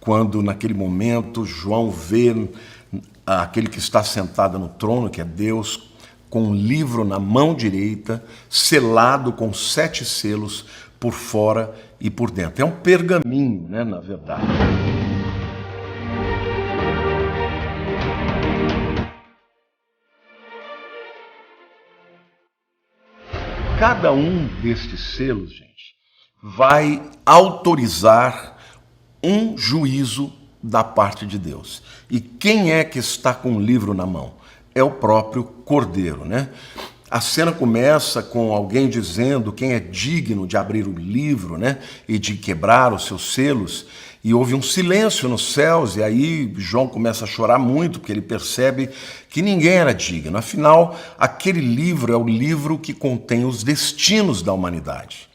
quando naquele momento João vê aquele que está sentado no trono, que é Deus, com um livro na mão direita, selado com 7 selos por fora e por dentro. É um pergaminho, né, na verdade. Cada um destes selos, gente, vai autorizar um juízo da parte de Deus. E quem é que está com o livro na mão? É o próprio Cordeiro, né? A cena começa com alguém dizendo quem é digno de abrir o livro, né, e de quebrar os seus selos. E houve um silêncio nos céus, e aí João começa a chorar muito, porque ele percebe que ninguém era digno. Afinal, aquele livro é o livro que contém os destinos da humanidade.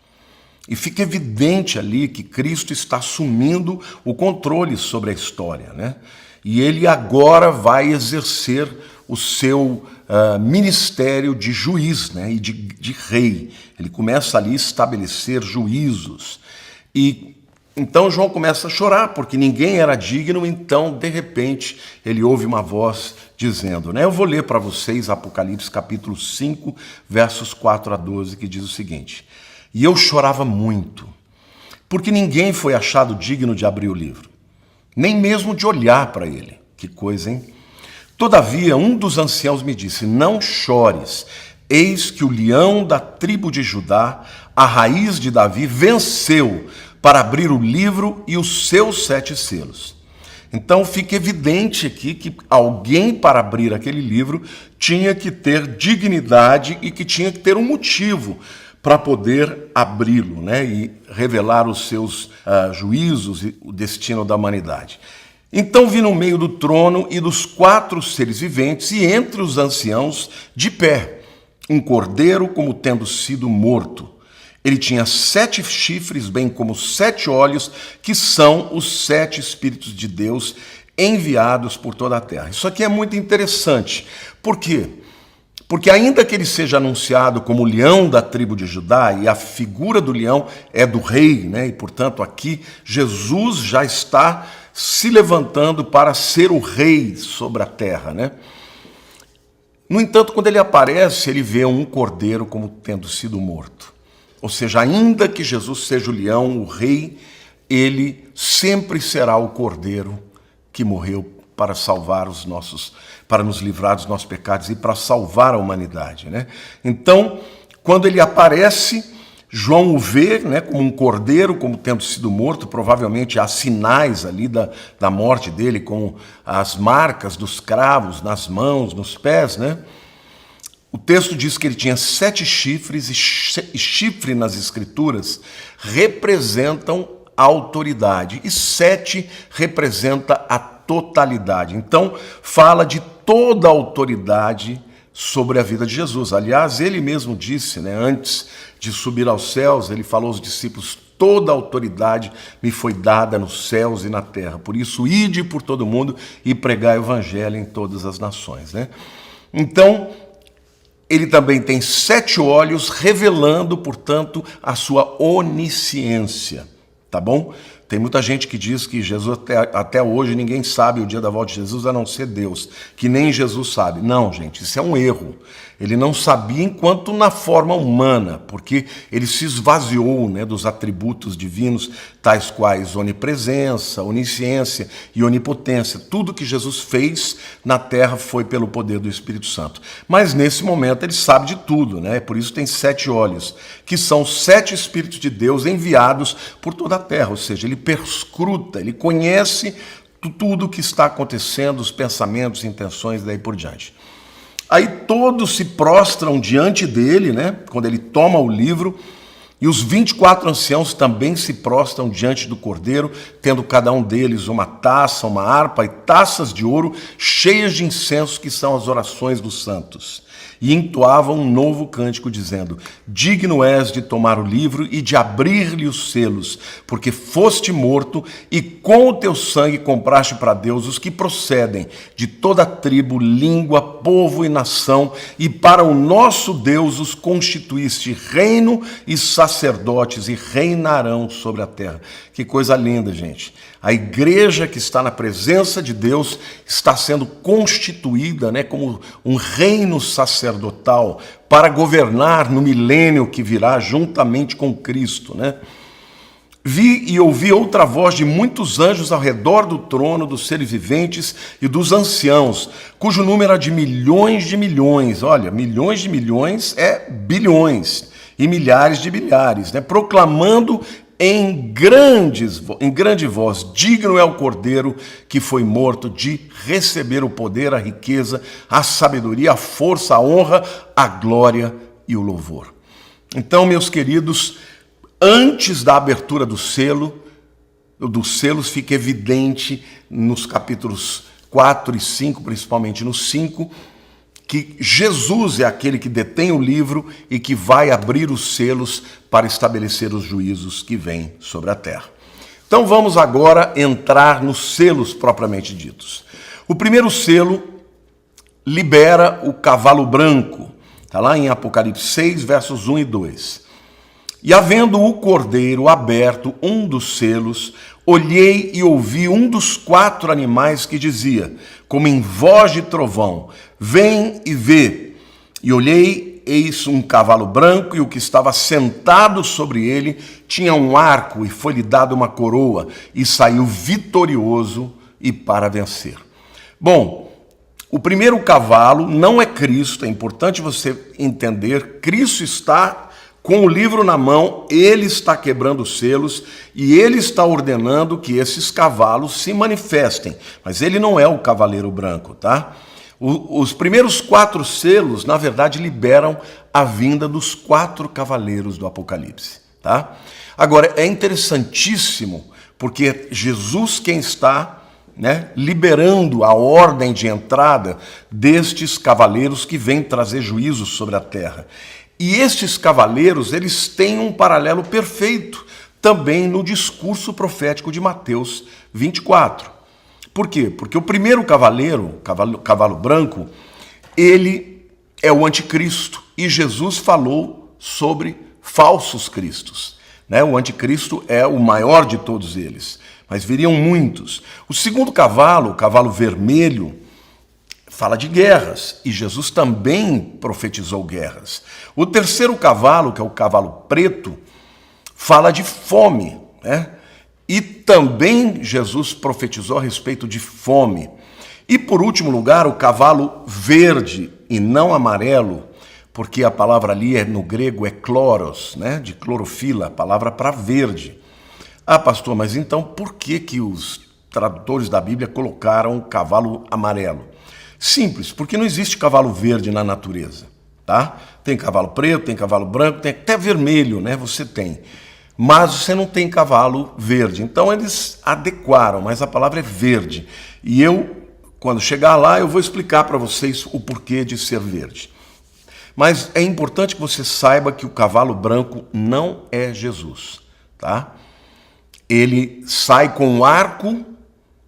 E fica evidente ali que Cristo está assumindo o controle sobre a história, né? E ele agora vai exercer o seu ministério de juiz, né? E de rei. Ele começa ali a estabelecer juízos. E então João começa a chorar, porque ninguém era digno. Então, de repente, ele ouve uma voz dizendo, né? Eu vou ler para vocês Apocalipse capítulo 5, versos 4 a 12, que diz o seguinte: E eu chorava muito, porque ninguém foi achado digno de abrir o livro, nem mesmo de olhar para ele. Que coisa, hein? Todavia, um dos anciãos me disse, não chores, eis que o leão da tribo de Judá, a raiz de Davi, venceu para abrir o livro e os seus 7 selos. Então fica evidente aqui que alguém para abrir aquele livro tinha que ter dignidade e que tinha que ter um motivo para poder abri-lo, né, e revelar os seus juízos e o destino da humanidade. Então vi no meio do trono e dos 4 seres viventes e entre os anciãos de pé um cordeiro como tendo sido morto. Ele tinha 7 chifres, bem como 7 olhos, que são os 7 Espíritos de Deus enviados por toda a terra. Isso aqui é muito interessante. Por quê? Porque ainda que ele seja anunciado como o leão da tribo de Judá, e a figura do leão é do rei, né? E portanto aqui Jesus já está se levantando para ser o rei sobre a terra, né? No entanto, quando ele aparece, ele vê um cordeiro como tendo sido morto. Ou seja, ainda que Jesus seja o leão, o rei, ele sempre será o cordeiro que morreu para salvar os nossos, para nos livrar dos nossos pecados e para salvar a humanidade, né? Então, quando ele aparece, João o vê, né, como um cordeiro, como tendo sido morto. Provavelmente há sinais ali da morte dele, com as marcas dos cravos nas mãos, nos pés, né? O texto diz que ele tinha 7 chifres, e chifre nas escrituras representam a autoridade, e 7 representa a totalidade. Então, fala de toda a autoridade sobre a vida de Jesus. Aliás, ele mesmo disse, né, antes de subir aos céus, ele falou aos discípulos, toda a autoridade me foi dada nos céus e na terra. Por isso, ide por todo mundo e pregai o evangelho em todas as nações, né? Então, ele também tem 7 olhos, revelando, portanto, a sua onisciência, tá bom? Tem muita gente que diz que Jesus, até hoje, ninguém sabe o dia da volta de Jesus, a não ser Deus, que nem Jesus sabe. Não, gente, isso é um erro. Ele não sabia enquanto na forma humana, porque ele se esvaziou, né, dos atributos divinos, tais quais onipresença, onisciência e onipotência. Tudo que Jesus fez na terra foi pelo poder do Espírito Santo. Mas nesse momento ele sabe de tudo, né? Por isso tem 7 olhos, que são 7 Espíritos de Deus enviados por toda a terra. Ou seja, ele perscruta, ele conhece tudo o que está acontecendo, os pensamentos, intenções, daí por diante. Aí todos se prostram diante dele, né, quando ele toma o livro, e os 24 anciãos também se prostram diante do Cordeiro, tendo cada um deles uma taça, uma harpa e taças de ouro cheias de incenso, que são as orações dos santos. E entoavam um novo cântico, dizendo, digno és de tomar o livro e de abrir-lhe os selos, porque foste morto e com o teu sangue compraste para Deus os que procedem de toda tribo, língua, povo e nação, e para o nosso Deus os constituíste reino e sacerdotes, e reinarão sobre a terra. Que coisa linda, gente. A igreja que está na presença de Deus está sendo constituída, né, como um reino sacerdotal para governar no milênio que virá juntamente com Cristo, né? Vi e ouvi outra voz de muitos anjos ao redor do trono, dos seres viventes e dos anciãos, cujo número era de milhões. Olha, milhões de milhões é bilhões, e milhares de milhares, né? Proclamando em grande voz: digno é o Cordeiro que foi morto de receber o poder, a riqueza, a sabedoria, a força, a honra, a glória e o louvor. Então, meus queridos, antes da abertura dos selos, fica evidente nos capítulos 4 e 5, principalmente no 5, que Jesus é aquele que detém o livro e que vai abrir os selos para estabelecer os juízos que vêm sobre a terra. Então vamos agora entrar nos selos propriamente ditos. O primeiro selo libera o cavalo branco. Está lá em Apocalipse 6, versos 1 e 2. E havendo o cordeiro aberto um dos selos, olhei e ouvi um dos 4 animais que dizia, como em voz de trovão: vem e vê. E olhei, eis um cavalo branco, e o que estava sentado sobre ele tinha um arco, e foi-lhe dada uma coroa, e saiu vitorioso e para vencer. Bom, o primeiro cavalo não é Cristo, é importante você entender. Cristo está com o livro na mão, ele está quebrando os selos e ele está ordenando que esses cavalos se manifestem. Mas ele não é o cavaleiro branco, tá? Os primeiros 4 selos, na verdade, liberam a vinda dos 4 cavaleiros do Apocalipse, tá? Agora, é interessantíssimo, porque Jesus quem está, né, liberando a ordem de entrada destes cavaleiros que vêm trazer juízo sobre a terra. E estes cavaleiros, eles têm um paralelo perfeito também no discurso profético de Mateus 24. Por quê? Porque o primeiro cavaleiro, cavalo branco, ele é o anticristo. E Jesus falou sobre falsos cristos, né? O anticristo é o maior de todos eles, mas viriam muitos. O segundo cavalo, o cavalo vermelho, fala de guerras, e Jesus também profetizou guerras. O terceiro cavalo, que é o cavalo preto, fala de fome, né? E também Jesus profetizou a respeito de fome. E por último lugar, o cavalo verde e não amarelo, porque a palavra ali no grego é chloros, né? De clorofila, a palavra para verde. Ah, pastor, mas então por que os tradutores da Bíblia colocaram cavalo amarelo? Simples, porque não existe cavalo verde na natureza, tá? Tem cavalo preto, tem cavalo branco, tem até vermelho, né? Você tem. Mas você não tem cavalo verde. Então eles adequaram, mas a palavra é verde. E quando chegar lá, eu vou explicar para vocês o porquê de ser verde. Mas é importante que você saiba que o cavalo branco não é Jesus, tá? Ele sai com um arco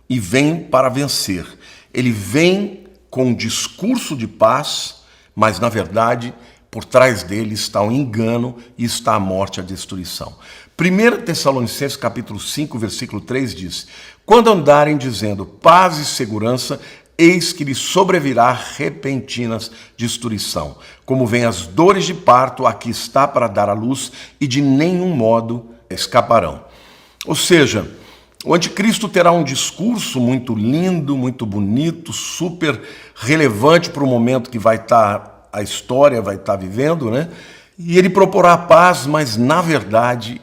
e vem para vencer. Ele vem com um discurso de paz, mas, na verdade, por trás dele está um engano e está a morte e a destruição. 1 Tessalonicenses capítulo 5, versículo 3 diz: quando andarem dizendo paz e segurança, eis que lhes sobrevirá repentinas destruição. Como vêm as dores de parto, aqui está para dar à luz, e de nenhum modo escaparão. Ou seja, o anticristo terá um discurso muito lindo, muito bonito, super relevante para o momento que a história vai estar vivendo, né? E ele proporá paz, mas na verdade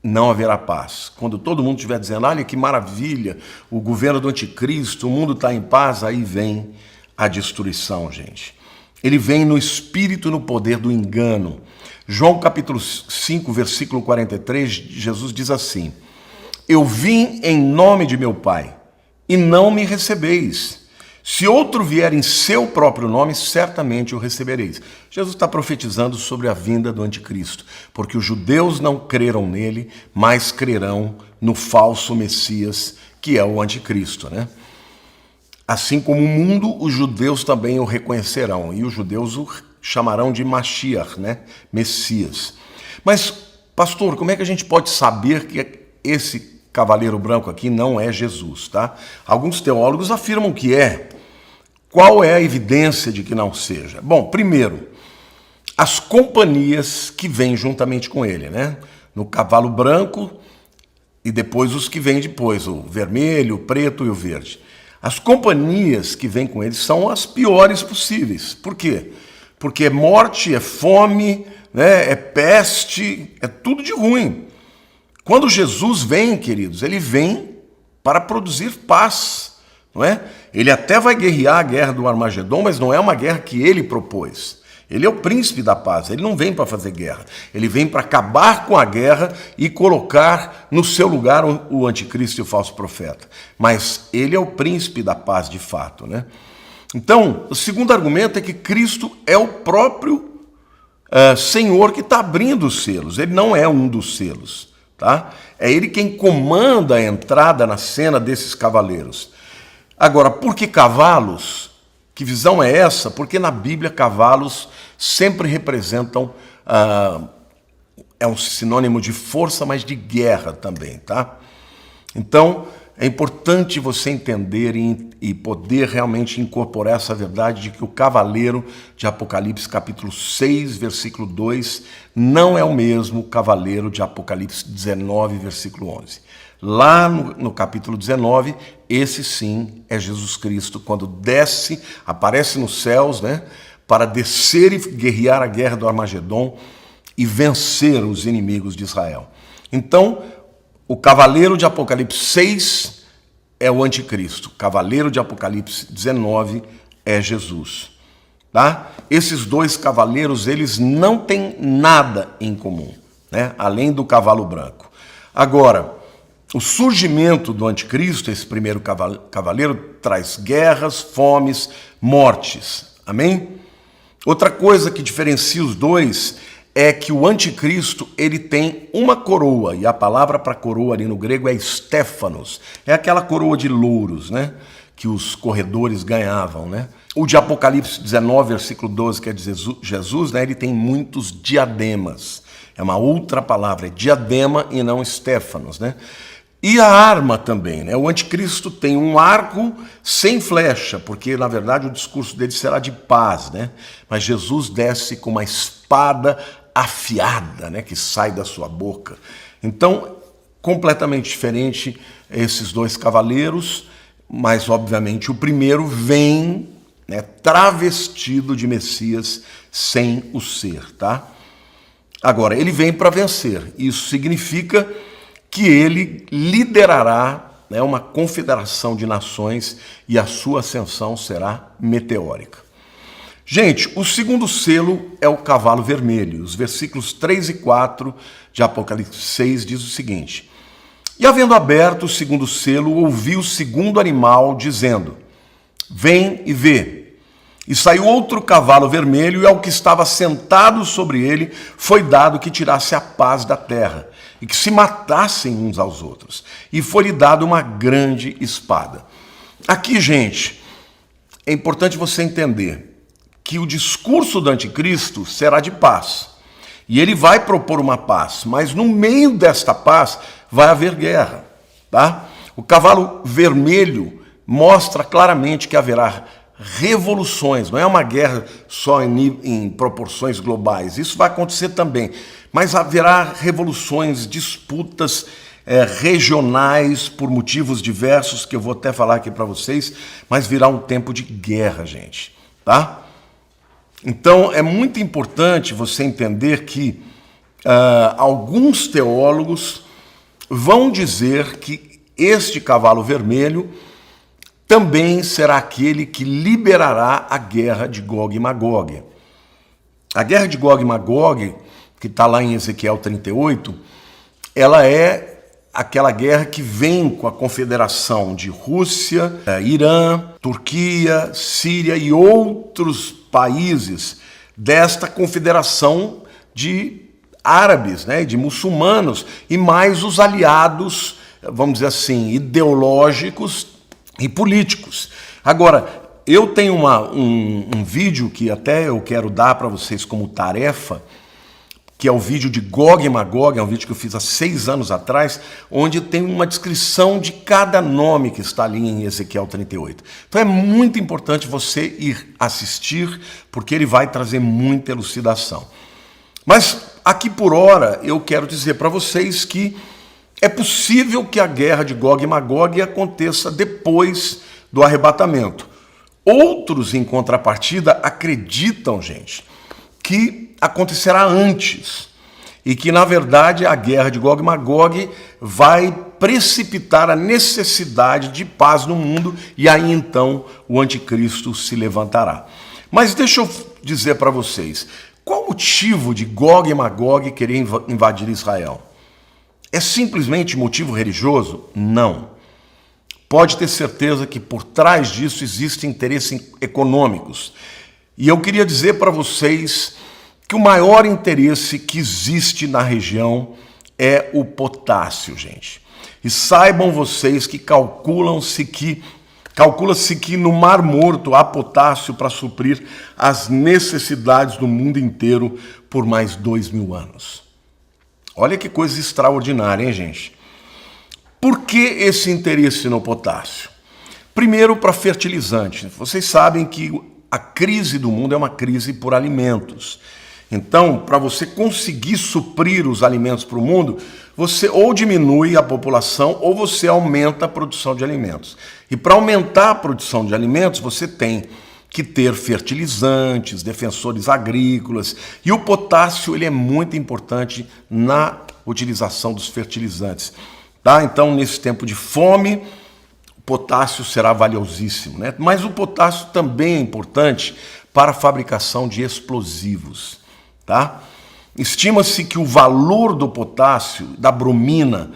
não haverá paz. Quando todo mundo estiver dizendo, olha que maravilha, o governo do anticristo, o mundo está em paz, aí vem a destruição, gente. Ele vem no espírito e no poder do engano. João capítulo 5, versículo 43, Jesus diz assim: eu vim em nome de meu Pai, e não me recebeis. Se outro vier em seu próprio nome, certamente o recebereis. Jesus está profetizando sobre a vinda do anticristo, porque os judeus não creram nele, mas crerão no falso Messias, que é o anticristo, né? Assim como o mundo, os judeus também o reconhecerão, e os judeus o chamarão de Mashiach, né? Messias. Mas, pastor, como é que a gente pode saber que esse cavaleiro branco aqui não é Jesus, tá? Alguns teólogos afirmam que é. Qual é a evidência de que não seja? Bom, primeiro, as companhias que vêm juntamente com ele, né? No cavalo branco e depois os que vêm depois, o vermelho, o preto e o verde. As companhias que vêm com ele são as piores possíveis. Por quê? Porque é morte, é fome, né? É peste, é tudo de ruim. Quando Jesus vem, queridos, ele vem para produzir paz, não é? Ele até vai guerrear a guerra do Armagedon, mas não é uma guerra que ele propôs. Ele é o príncipe da paz, ele não vem para fazer guerra. Ele vem para acabar com a guerra e colocar no seu lugar o anticristo e o falso profeta. Mas ele é o príncipe da paz de fato, né? Então, o segundo argumento é que Cristo é o próprio Senhor que está abrindo os selos. Ele não é um dos selos, tá? É ele quem comanda a entrada na cena desses cavaleiros. Agora, por que cavalos? Que visão é essa? Porque na Bíblia cavalos sempre representam, é um sinônimo de força, mas de guerra também, tá? Então, é importante você entender e poder realmente incorporar essa verdade de que o cavaleiro de Apocalipse capítulo 6, versículo 2, não é o mesmo cavaleiro de Apocalipse 19, versículo 11. Lá no capítulo 19, esse sim é Jesus Cristo, quando desce, aparece nos céus, né, para descer e guerrear a guerra do Armagedon e vencer os inimigos de Israel. Então, o cavaleiro de Apocalipse 6 é o anticristo. O cavaleiro de Apocalipse 19 é Jesus. Tá? Esses dois cavaleiros, eles não têm nada em comum, né? Além do cavalo branco. Agora, o surgimento do anticristo, esse primeiro cavaleiro, traz guerras, fomes, mortes. Amém? Outra coisa que diferencia os dois é que o anticristo, ele tem uma coroa, e a palavra para coroa ali no grego é Stéfanos. É aquela coroa de louros, né, que os corredores ganhavam, né? O de Apocalipse 19, versículo 12, que é de Jesus, né, ele tem muitos diademas. É uma outra palavra, é diadema e não Stéfanos, né? E a arma também, né? O anticristo tem um arco sem flecha, porque na verdade o discurso dele será de paz, né? Mas Jesus desce com uma espada afiada, né, que sai da sua boca. Então, completamente diferente esses dois cavaleiros, mas obviamente o primeiro vem, né, travestido de Messias sem o ser, tá? Agora, ele vem para vencer. Isso significa que ele liderará, né, uma confederação de nações e a sua ascensão será meteórica. Gente, o segundo selo é o cavalo vermelho. Os versículos 3 e 4 de Apocalipse 6 diz o seguinte: E havendo aberto o segundo selo, ouvi o segundo animal dizendo: Vem e vê. E saiu outro cavalo vermelho, e ao que estava sentado sobre ele foi dado que tirasse a paz da terra, e que se matassem uns aos outros. E foi-lhe dado uma grande espada. Aqui, gente, é importante você entender que o discurso do anticristo será de paz. E ele vai propor uma paz, mas no meio desta paz vai haver guerra, tá? O cavalo vermelho mostra claramente que haverá revoluções, não é uma guerra só em proporções globais, isso vai acontecer também, mas haverá revoluções, disputas regionais por motivos diversos, que eu vou até falar aqui para vocês, mas virá um tempo de guerra, gente, tá? Então, é muito importante você entender que alguns teólogos vão dizer que este cavalo vermelho também será aquele que liberará a guerra de Gog e Magog. A guerra de Gog e Magog, que está lá em Ezequiel 38, ela é aquela guerra que vem com a confederação de Rússia, Irã, Turquia, Síria e outros países desta confederação de árabes, né, de muçulmanos, e mais os aliados, vamos dizer assim, ideológicos e políticos. Agora, eu tenho um vídeo que até eu quero dar para vocês como tarefa, que é o vídeo de Gog e Magog, é um vídeo que eu fiz há 6 anos atrás, onde tem uma descrição de cada nome que está ali em Ezequiel 38. Então é muito importante você ir assistir, porque ele vai trazer muita elucidação. Mas aqui por hora eu quero dizer para vocês que é possível que a guerra de Gog e Magog aconteça depois do arrebatamento. Outros, em contrapartida, acreditam, gente, que acontecerá antes e que, na verdade, a guerra de Gog e Magog vai precipitar a necessidade de paz no mundo e aí, então, o anticristo se levantará. Mas deixa eu dizer para vocês, qual o motivo de Gog e Magog querer invadir Israel? É simplesmente motivo religioso? Não. Pode ter certeza que por trás disso existem interesses econômicos. E eu queria dizer para vocês que o maior interesse que existe na região é o potássio, gente. E saibam vocês que calcula-se que no Mar Morto há potássio para suprir as necessidades do mundo inteiro por mais 2.000 anos. Olha que coisa extraordinária, hein, gente? Por que esse interesse no potássio? Primeiro, para fertilizante. Vocês sabem que a crise do mundo é uma crise por alimentos. Então, para você conseguir suprir os alimentos para o mundo, você ou diminui a população ou você aumenta a produção de alimentos. E para aumentar a produção de alimentos, você tem que ter fertilizantes, defensores agrícolas. E o potássio ele é muito importante na utilização dos fertilizantes. Tá? Então, nesse tempo de fome, o potássio será valiosíssimo, né? Mas o potássio também é importante para a fabricação de explosivos. Tá? Estima-se que o valor do potássio, da bromina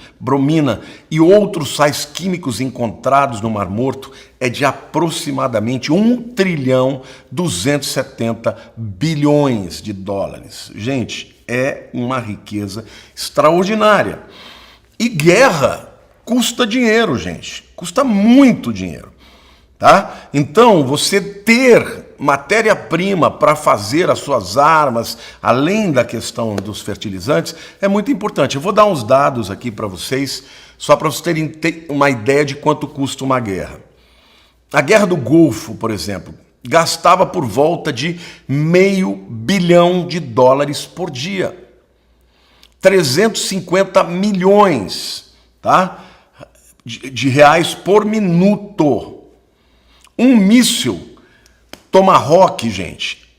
e outros sais químicos encontrados no Mar Morto é de aproximadamente 1.270 bilhões de dólares. Gente, é uma riqueza extraordinária. E guerra custa dinheiro, gente. Custa muito dinheiro. Tá? Então, você ter matéria-prima para fazer as suas armas, além da questão dos fertilizantes, é muito importante. Eu vou dar uns dados aqui para vocês, só para vocês terem uma ideia de quanto custa uma guerra. A Guerra do Golfo, por exemplo, gastava por volta de $500 bilhão por dia. 350 milhões, tá? de reais por minuto. Um míssil Tomahawk, gente,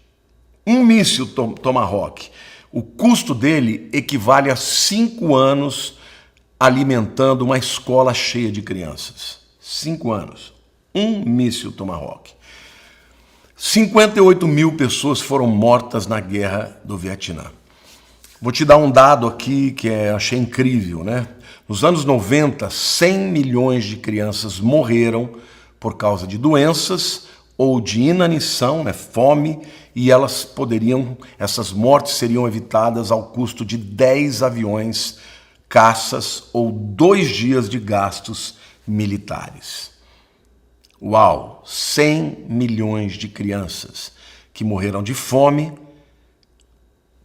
um míssil Tomahawk, o custo dele equivale a 5 anos alimentando uma escola cheia de crianças. 5 anos. Um míssil Tomahawk. 58 mil pessoas foram mortas na guerra do Vietnã. Vou te dar um dado aqui que achei incrível, né? Nos anos 90, 100 milhões de crianças morreram por causa de doenças ou de inanição, né, fome, e essas mortes seriam evitadas ao custo de 10 aviões, caças ou 2 dias de gastos militares. Uau! 100 milhões de crianças que morreram de fome.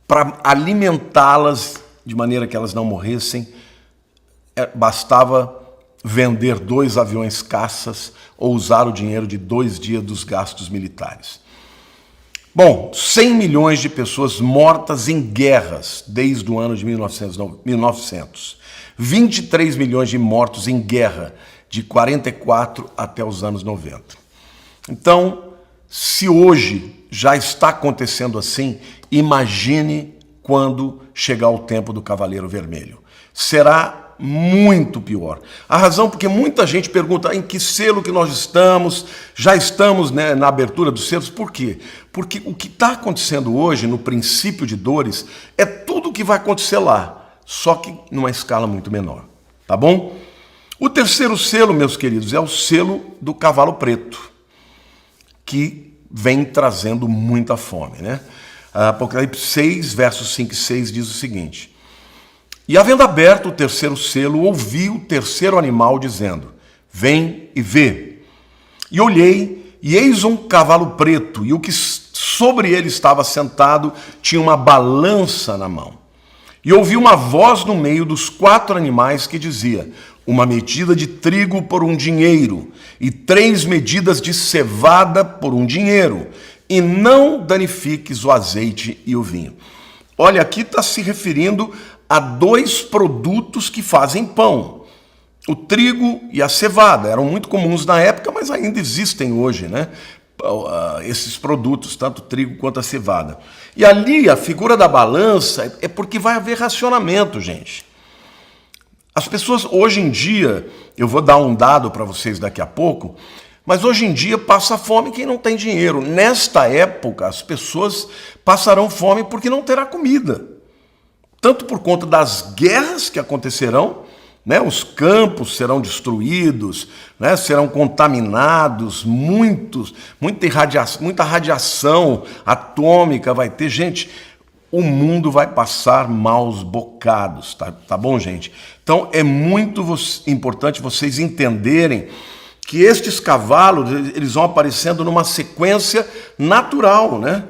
Para alimentá-las de maneira que elas não morressem, bastava vender 2 aviões caças ou usar o dinheiro de 2 dias dos gastos militares. Bom, 100 milhões de pessoas mortas em guerras desde o ano de 1900. 23 milhões de mortos em guerra de 44 até os anos 90. Então, se hoje já está acontecendo assim, imagine quando chegar o tempo do Cavaleiro Vermelho. Será muito pior. A razão porque muita gente pergunta em que selo que nós estamos, já estamos, né, na abertura dos selos. Por quê? Porque o que está acontecendo hoje, no princípio de dores, é tudo o que vai acontecer lá, só que numa escala muito menor. Tá bom? O terceiro selo, meus queridos, é o selo do cavalo preto, que vem trazendo muita fome, né? Apocalipse 6, versos 5 e 6 diz o seguinte: E havendo aberto o terceiro selo, ouvi o terceiro animal dizendo: Vem e vê. E olhei, e eis um cavalo preto, e o que sobre ele estava sentado tinha uma balança na mão. E ouvi uma voz no meio dos 4 animais que dizia: uma medida de trigo por um dinheiro, e 3 medidas de cevada por um dinheiro, e não danifiques o azeite e o vinho. Olha, aqui está se referindo a 2 produtos que fazem pão. O trigo e a cevada eram muito comuns na época, mas ainda existem hoje, né? Esses produtos, tanto o trigo quanto a cevada. E ali a figura da balança é porque vai haver racionamento, gente. As pessoas hoje em dia, eu vou dar um dado para vocês daqui a pouco, mas hoje em dia passa fome quem não tem dinheiro. Nesta época, as pessoas passarão fome porque não terá comida. Tanto por conta das guerras que acontecerão, né? Os campos serão destruídos, né? Serão contaminados, muita radiação atômica vai ter. Gente, o mundo vai passar maus bocados, tá bom, gente? Então é muito importante vocês entenderem que estes cavalos, eles vão aparecendo numa sequência natural, né?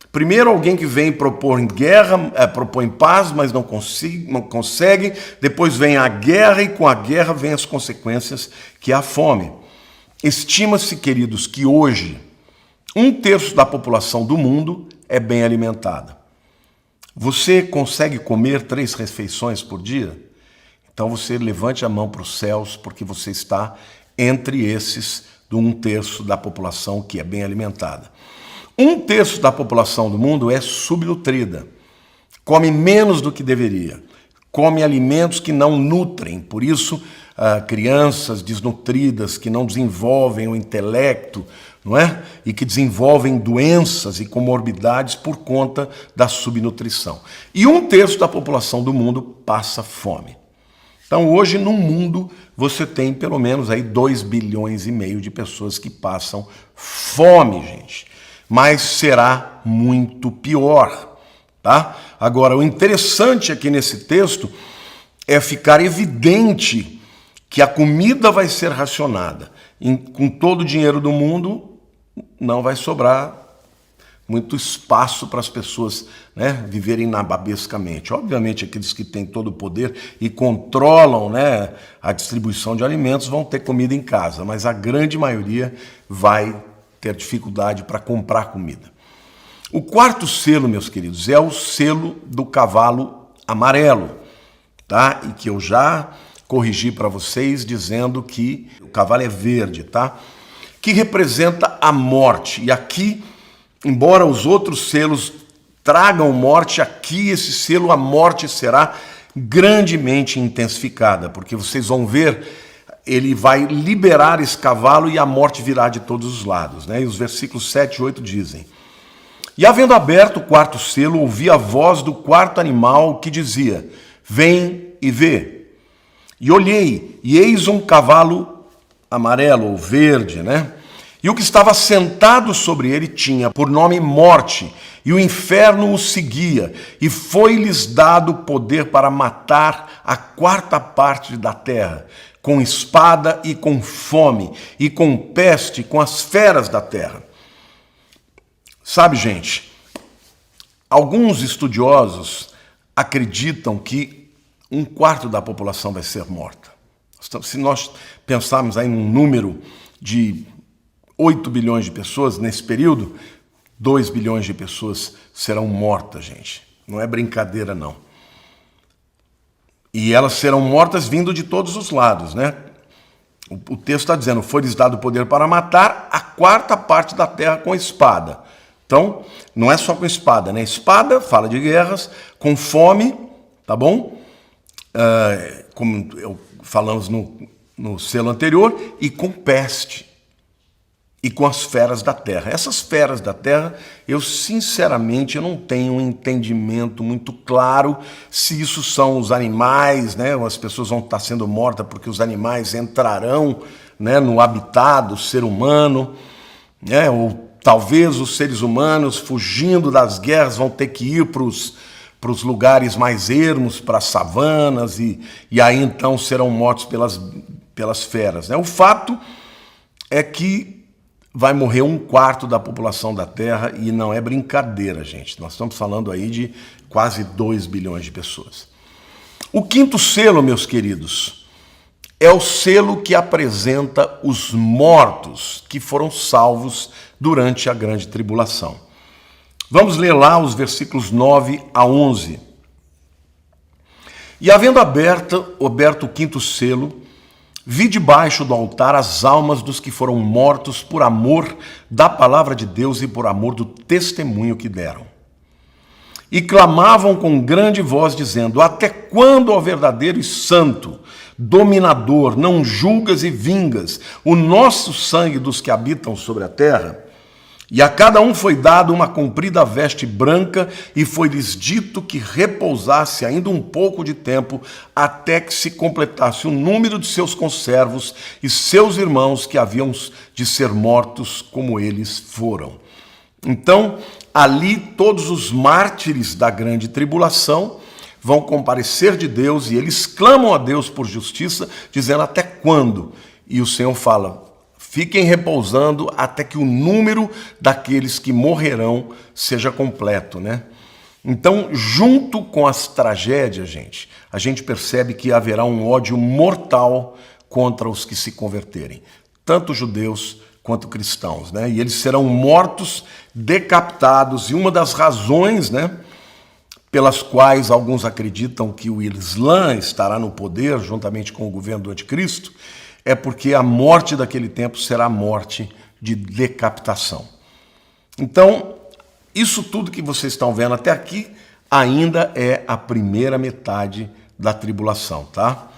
Primeiro alguém que vem propor em guerra, propõe paz, mas não consegue. Depois vem a guerra e com a guerra vem as consequências, que é a fome. Estima-se, queridos, que hoje 1/3 da população do mundo é bem alimentada. Você consegue comer 3 refeições por dia? Então você levante a mão para os céus, porque você está entre esses do 1/3 da população que é bem alimentada. 1/3 da população do mundo é subnutrida, come menos do que deveria, come alimentos que não nutrem, por isso crianças desnutridas que não desenvolvem o intelecto, não é? E que desenvolvem doenças e comorbidades por conta da subnutrição. E 1/3 da população do mundo passa fome. Então hoje no mundo você tem pelo menos aí 2,5 bilhões de pessoas que passam fome, gente. Mas será muito pior, tá? Agora, o interessante aqui nesse texto é ficar evidente que a comida vai ser racionada. Com todo o dinheiro do mundo, não vai sobrar muito espaço para as pessoas, né, viverem nababescamente. Obviamente, aqueles que têm todo o poder e controlam, né, a distribuição de alimentos vão ter comida em casa, mas a grande maioria vai ter dificuldade para comprar comida. O 4º selo, meus queridos, é o selo do cavalo amarelo, tá? E que eu já corrigi para vocês dizendo que o cavalo é verde, tá? Que representa a morte. E aqui, embora os outros selos tragam morte, aqui esse selo, a morte será grandemente intensificada, porque vocês vão ver, ele vai liberar esse cavalo e a morte virá de todos os lados, né? E os versículos 7 e 8 dizem: E havendo aberto o 4º selo, ouvi a voz do 4º animal que dizia: Vem e vê. E olhei, e eis um cavalo amarelo ou verde, né? E o que estava sentado sobre ele tinha por nome Morte, e o inferno o seguia, e foi-lhes dado poder para matar a 4ª parte da terra, com espada e com fome, e com peste, com as feras da terra. Sabe, gente, alguns estudiosos acreditam que 1/4 da população vai ser morta. Se nós pensarmos aí num número de 8 bilhões de pessoas nesse período, 2 bilhões de pessoas serão mortas, gente. Não é brincadeira, não. E elas serão mortas vindo de todos os lados, né? O texto está dizendo: foi-lhes dado poder para matar a 4ª parte da terra com espada. Então, não é só com espada, né? Espada fala de guerras, com fome, tá bom? Como falamos no selo anterior, e com peste. E com as feras da terra. Essas feras da terra, eu sinceramente não tenho um entendimento muito claro se isso são os animais, né? As pessoas vão estar sendo mortas porque os animais entrarão, né, no habitat do ser humano, né? Ou talvez os seres humanos, fugindo das guerras, vão ter que ir para os lugares mais ermos, para as savanas, e aí então serão mortos pelas feras, né? O fato é que vai morrer 1/4 da população da Terra, e não é brincadeira, gente. Nós estamos falando aí de quase 2 bilhões de pessoas. O quinto selo, meus queridos, é o selo que apresenta os mortos que foram salvos durante a grande tribulação. Vamos ler lá os versículos 9 a 11. E havendo aberto o quinto selo, vi debaixo do altar as almas dos que foram mortos por amor da palavra de Deus e por amor do testemunho que deram. E clamavam com grande voz, dizendo: até quando, ó verdadeiro e santo, dominador, não julgas e vingas o nosso sangue dos que habitam sobre a terra? E a cada um foi dado uma comprida veste branca, e foi-lhes dito que repousasse ainda um pouco de tempo, até que se completasse o número de seus conservos e seus irmãos que haviam de ser mortos como eles foram. Então, ali todos os mártires da grande tribulação vão comparecer de Deus, e eles clamam a Deus por justiça, dizendo: até quando? E o Senhor fala: fiquem repousando até que o número daqueles que morrerão seja completo, né? Então, junto com as tragédias, gente, a gente percebe que haverá um ódio mortal contra os que se converterem, tanto judeus quanto cristãos, né? E eles serão mortos, decapitados, e uma das razões, né, pelas quais alguns acreditam que o Islã estará no poder juntamente com o governo do anticristo, é porque a morte daquele tempo será a morte de decapitação. Então, isso tudo que vocês estão vendo até aqui ainda é a primeira metade da tribulação, tá?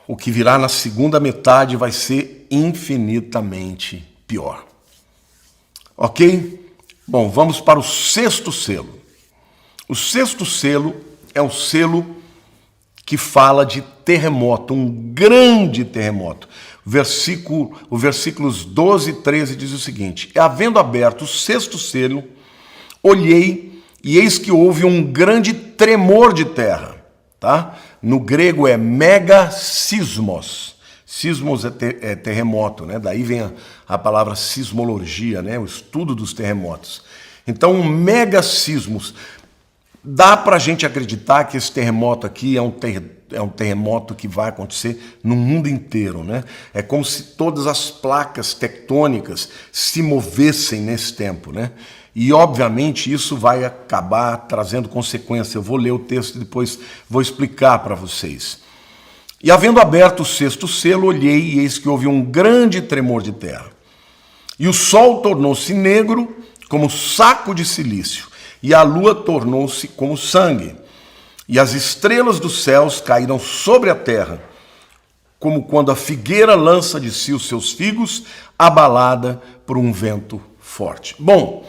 O que virá na segunda metade vai ser infinitamente pior. Ok? Bom, vamos para o sexto selo. O sexto selo é o selo que fala de terremoto, um grande terremoto. Os versículos 12 e 13 diz o seguinte: havendo aberto o sexto selo, olhei, e eis que houve um grande tremor de terra. Tá? No grego é megasismos. Sismos é terremoto, né? Daí vem a palavra sismologia, né? O estudo dos terremotos. Então, um megasismos. Dá para a gente acreditar que esse terremoto aqui é um terremoto que vai acontecer no mundo inteiro, né? É como se todas as placas tectônicas se movessem nesse tempo, né? E, obviamente, isso vai acabar trazendo consequência. Eu vou ler o texto e depois vou explicar para vocês. E, havendo aberto o sexto selo, olhei, e eis que houve um grande tremor de terra. E o sol tornou-se negro como saco de cilício, e a lua tornou-se como sangue, e as estrelas dos céus caíram sobre a terra, como quando a figueira lança de si os seus figos, abalada por um vento forte. Bom,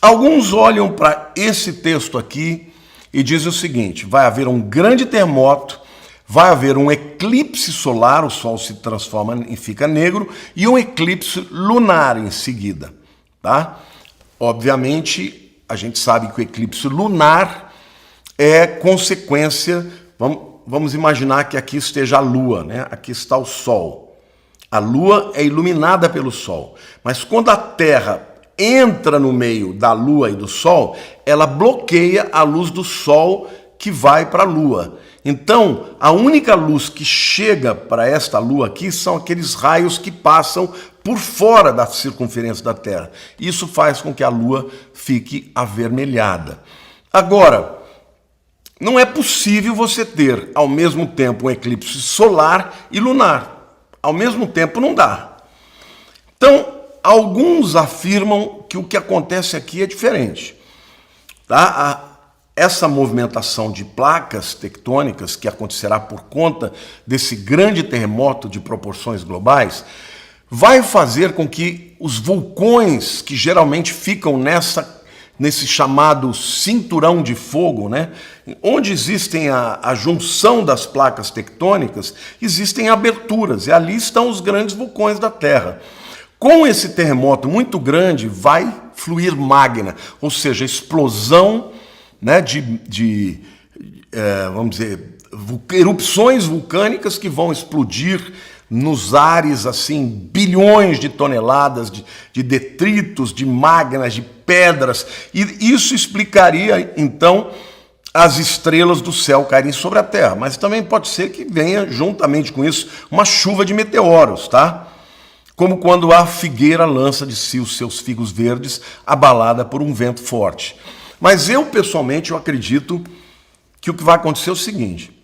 alguns olham para esse texto aqui e dizem o seguinte: vai haver um grande terremoto, vai haver um eclipse solar, o sol se transforma e fica negro, e um eclipse lunar em seguida, tá? Obviamente, a gente sabe que o eclipse lunar é consequência, vamos imaginar que aqui esteja a lua, né? Aqui está o sol. A lua é iluminada pelo sol, mas quando a Terra entra no meio da lua e do sol, ela bloqueia a luz do sol que vai para a lua. Então, a única luz que chega para esta lua aqui são aqueles raios que passam por fora da circunferência da Terra. Isso faz com que a lua fique avermelhada. Agora, não é possível você ter ao mesmo tempo um eclipse solar e lunar. Ao mesmo tempo não dá. Então, alguns afirmam que o que acontece aqui é diferente. Tá? Essa movimentação de placas tectônicas que acontecerá por conta desse grande terremoto de proporções globais vai fazer com que os vulcões que geralmente ficam nesse chamado cinturão de fogo, né, onde existem a junção das placas tectônicas, existem aberturas, e ali estão os grandes vulcões da Terra. Com esse terremoto muito grande, vai fluir magma, ou seja, explosão, né, vamos dizer, erupções vulcânicas que vão explodir nos ares, assim, bilhões de toneladas de detritos, de magmas, de pedras. E isso explicaria, então, as estrelas do céu caírem sobre a Terra. Mas também pode ser que venha, juntamente com isso, uma chuva de meteoros, tá? Como quando a figueira lança de si os seus figos verdes, abalada por um vento forte. Mas eu, pessoalmente, eu acredito que o que vai acontecer é o seguinte: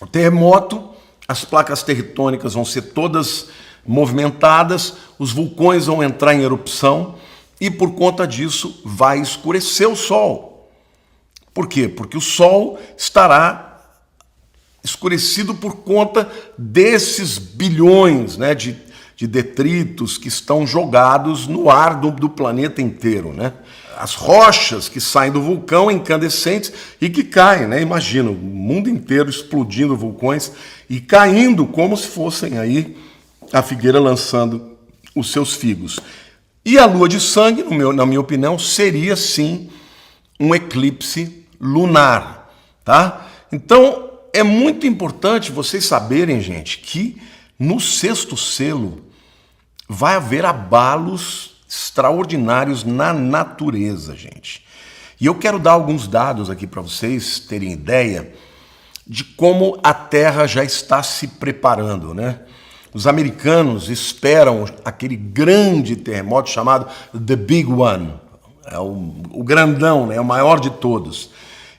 o terremoto, as placas tectônicas vão ser todas movimentadas, os vulcões vão entrar em erupção e, por conta disso, vai escurecer o Sol. Por quê? Porque o Sol estará escurecido por conta desses bilhões, né, de detritos que estão jogados no ar do planeta inteiro, né? As rochas que saem do vulcão incandescentes e que caem, né? Imagina, o mundo inteiro explodindo vulcões e caindo como se fossem aí a figueira lançando os seus figos. E a lua de sangue, na minha opinião, seria sim um eclipse lunar, tá? Então, é muito importante vocês saberem, gente, que no sexto selo vai haver abalos extraordinários na natureza, gente. E eu quero dar alguns dados aqui para vocês terem ideia de como a Terra já está se preparando, né? Os americanos esperam aquele grande terremoto chamado The Big One, é o grandão, né? É o maior de todos.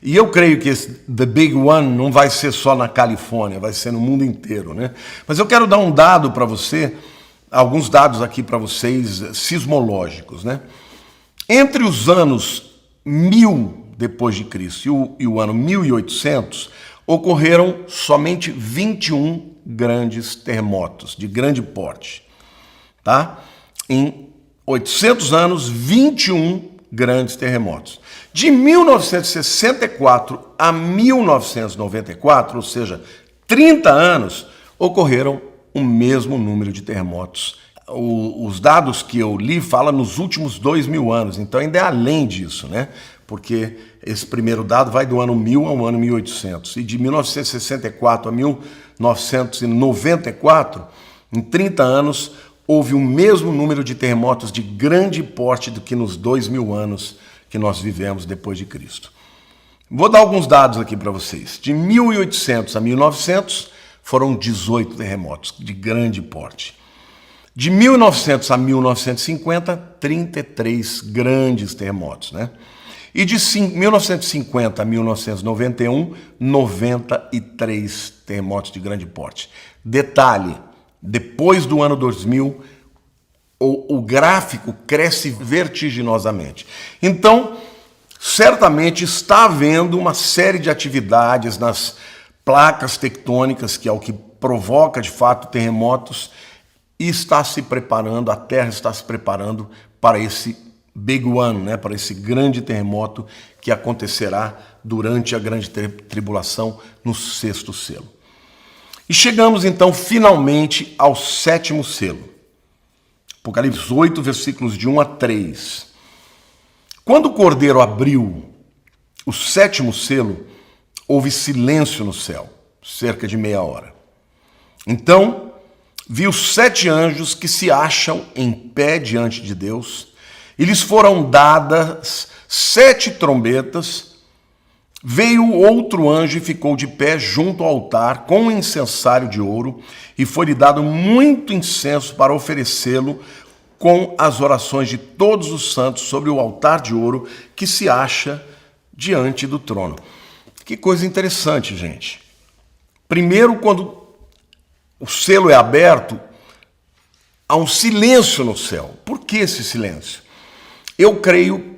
E eu creio que esse The Big One não vai ser só na Califórnia, vai ser no mundo inteiro, né? Mas eu quero dar um dado para você, alguns dados aqui para vocês sismológicos, né? Entre os anos 1000 depois de Cristo e o ano 1800, ocorreram somente 21 grandes terremotos de grande porte, tá? Em 800 anos, 21 grandes terremotos. De 1964 a 1994, ou seja, 30 anos, ocorreram o mesmo número de terremotos. Os dados que eu li falam nos últimos 2000 anos, então ainda é além disso, né? Porque esse primeiro dado vai do ano 1000 ao ano 1800. E de 1964 a 1994, em 30 anos, houve o mesmo número de terremotos de grande porte do que nos 2000 anos que nós vivemos depois de Cristo. Vou dar alguns dados aqui para vocês. De 1800 a 1900 foram 18 terremotos de grande porte. De 1900 a 1950, 33 grandes terremotos, né? E de 1950 a 1991, 93 terremotos de grande porte. Detalhe, depois do ano 2000, o gráfico cresce vertiginosamente. Então, certamente está havendo uma série de atividades nas placas tectônicas, que é o que provoca, de fato, terremotos, e está se preparando, a Terra está se preparando para esse Big One, né, para esse grande terremoto que acontecerá durante a grande tribulação no sexto selo. E chegamos então finalmente ao sétimo selo. Apocalipse 8, versículos de 1 a 3. Quando o Cordeiro abriu o sétimo selo, houve silêncio no céu, cerca de meia hora. Então, vi os 7 anjos que se acham em pé diante de Deus, e lhes foram dadas 7 trombetas. Veio outro anjo e ficou de pé junto ao altar com um incensário de ouro, e foi-lhe dado muito incenso para oferecê-lo com as orações de todos os santos sobre o altar de ouro que se acha diante do trono. Que coisa interessante, gente. Primeiro, quando o selo é aberto, há um silêncio no céu. Por que esse silêncio? Eu creio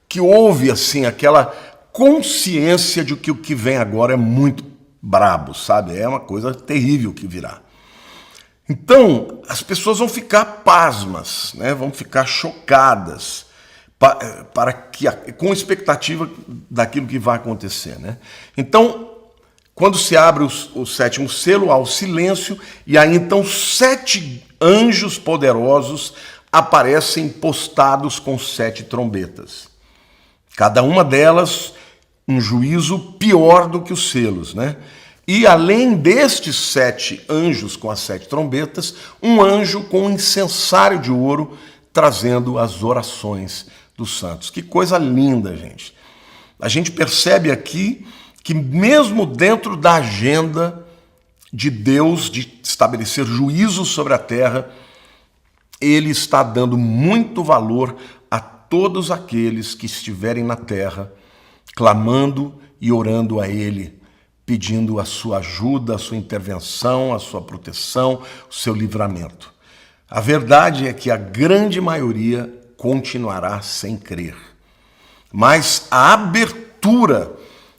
que houve, assim, aquela consciência de que o que vem agora é muito brabo, sabe? É uma coisa terrível que virá. Então, as pessoas vão ficar pasmas, né? Vão ficar chocadas, com expectativa daquilo que vai acontecer, né? Então, quando se abre o sétimo selo, há o silêncio, e aí então 7 anjos poderosos aparecem postados com 7 trombetas. Cada uma delas um juízo pior do que os selos, né? E além destes 7 anjos com as 7 trombetas, um anjo com um incensário de ouro trazendo as orações dos santos. Que coisa linda, gente. A gente percebe aqui que mesmo dentro da agenda de Deus de estabelecer juízo sobre a terra, ele está dando muito valor a todos aqueles que estiverem na terra, clamando e orando a ele, pedindo a sua ajuda, a sua intervenção, a sua proteção, o seu livramento. A verdade é que a grande maioria continuará sem crer. Mas a abertura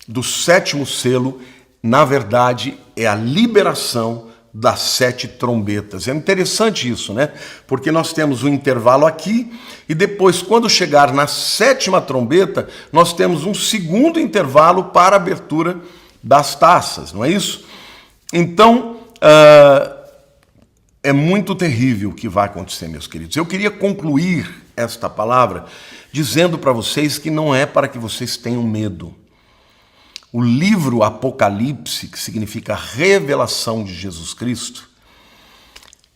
do 7º selo, na verdade, é a liberação das 7 trombetas. É interessante isso, né? Porque nós temos um intervalo aqui e depois, quando chegar na 7ª trombeta, nós temos um segundo intervalo para a abertura das taças, não é isso? Então, é muito terrível o que vai acontecer, meus queridos. Eu queria concluir esta palavra dizendo para vocês que não é para que vocês tenham medo. O livro Apocalipse, que significa revelação de Jesus Cristo,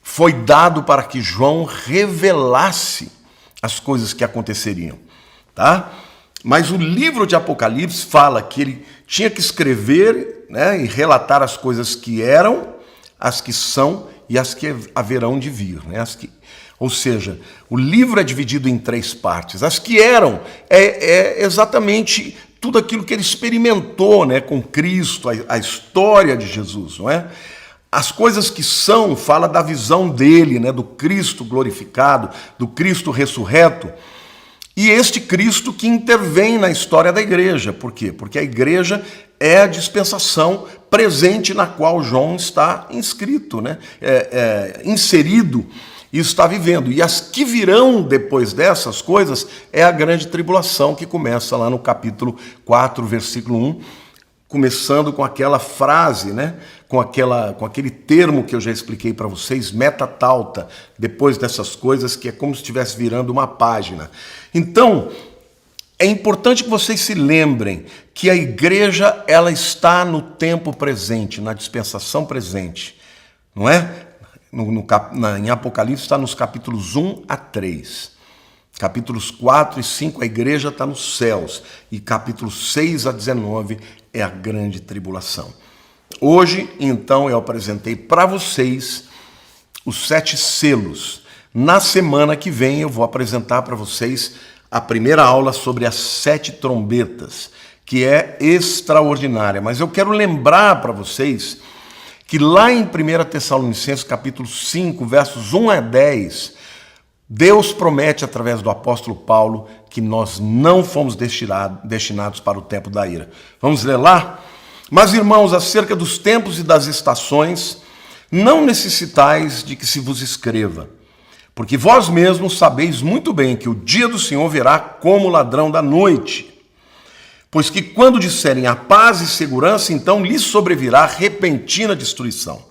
foi dado para que João revelasse as coisas que aconteceriam, tá? Mas o livro de Apocalipse fala que ele tinha que escrever, né, e relatar as coisas que eram, as que são e as que haverão de vir, né? Ou seja, o livro é dividido em 3 partes. As que eram é exatamente tudo aquilo que ele experimentou, né, com Cristo, a história de Jesus, não é? As coisas que são, fala da visão dele, né, do Cristo glorificado, do Cristo ressurreto, e este Cristo que intervém na história da igreja. Por quê? Porque a igreja é a dispensação presente na qual João está inscrito, né? Inserido e está vivendo. E as que virão depois dessas coisas é a grande tribulação, que começa lá no capítulo 4, versículo 1, começando com aquela frase, né? com aquele termo que eu já expliquei para vocês, metatauta, depois dessas coisas, que é como se estivesse virando uma página. Então, é importante que vocês se lembrem que a igreja ela está no tempo presente, na dispensação presente, não é? Em Apocalipse está nos capítulos 1 a 3. Capítulos 4 e 5, a igreja está nos céus. E capítulos 6 a 19 é a grande tribulação. Hoje, então, eu apresentei para vocês os 7 selos. Na semana que vem, eu vou apresentar para vocês a primeira aula sobre as 7 trombetas, que é extraordinária. Mas eu quero lembrar para vocês que lá em 1 Tessalonicenses, capítulo 5, versos 1 a 10, Deus promete, através do apóstolo Paulo, que nós não fomos destinados para o tempo da ira. Vamos ler lá? Mas, irmãos, acerca dos tempos e das estações, não necessitais de que se vos escreva, porque vós mesmos sabeis muito bem que o dia do Senhor virá como ladrão da noite. Pois que quando disserem a paz e segurança, então lhes sobrevirá repentina destruição.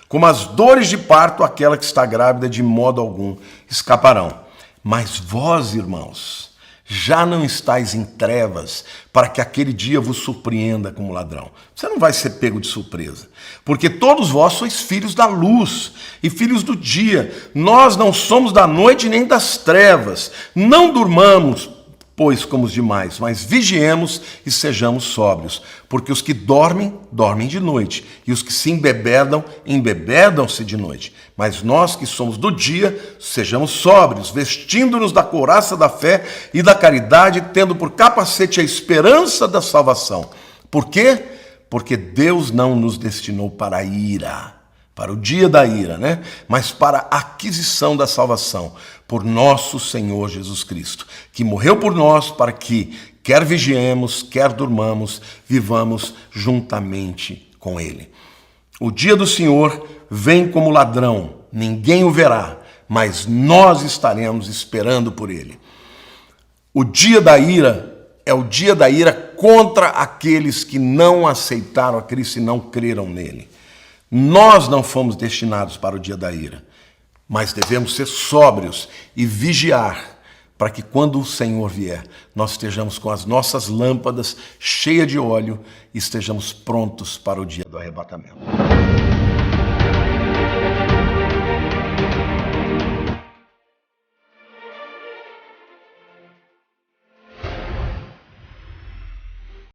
Como as dores de parto, aquela que está grávida de modo algum escaparão. Mas vós, irmãos, já não estáis em trevas para que aquele dia vos surpreenda como ladrão. Você não vai ser pego de surpresa, porque todos vós sois filhos da luz e filhos do dia. Nós não somos da noite nem das trevas. Não durmamos, pois, como os demais, mas vigiemos e sejamos sóbrios, porque os que dormem, dormem de noite, e os que se embebedam, embebedam-se de noite. Mas nós que somos do dia, sejamos sóbrios, vestindo-nos da couraça da fé e da caridade, tendo por capacete a esperança da salvação. Por quê? Porque Deus não nos destinou para a ira, para o dia da ira, né? Mas para a aquisição da salvação, por nosso Senhor Jesus Cristo, que morreu por nós para que, quer vigiemos, quer durmamos, vivamos juntamente com Ele. O dia do Senhor vem como ladrão, ninguém o verá, mas nós estaremos esperando por Ele. O dia da ira é o dia da ira contra aqueles que não aceitaram a Cristo e não creram nele. Nós não fomos destinados para o dia da ira, mas devemos ser sóbrios e vigiar, para que quando o Senhor vier, nós estejamos com as nossas lâmpadas cheias de óleo e estejamos prontos para o dia do arrebatamento.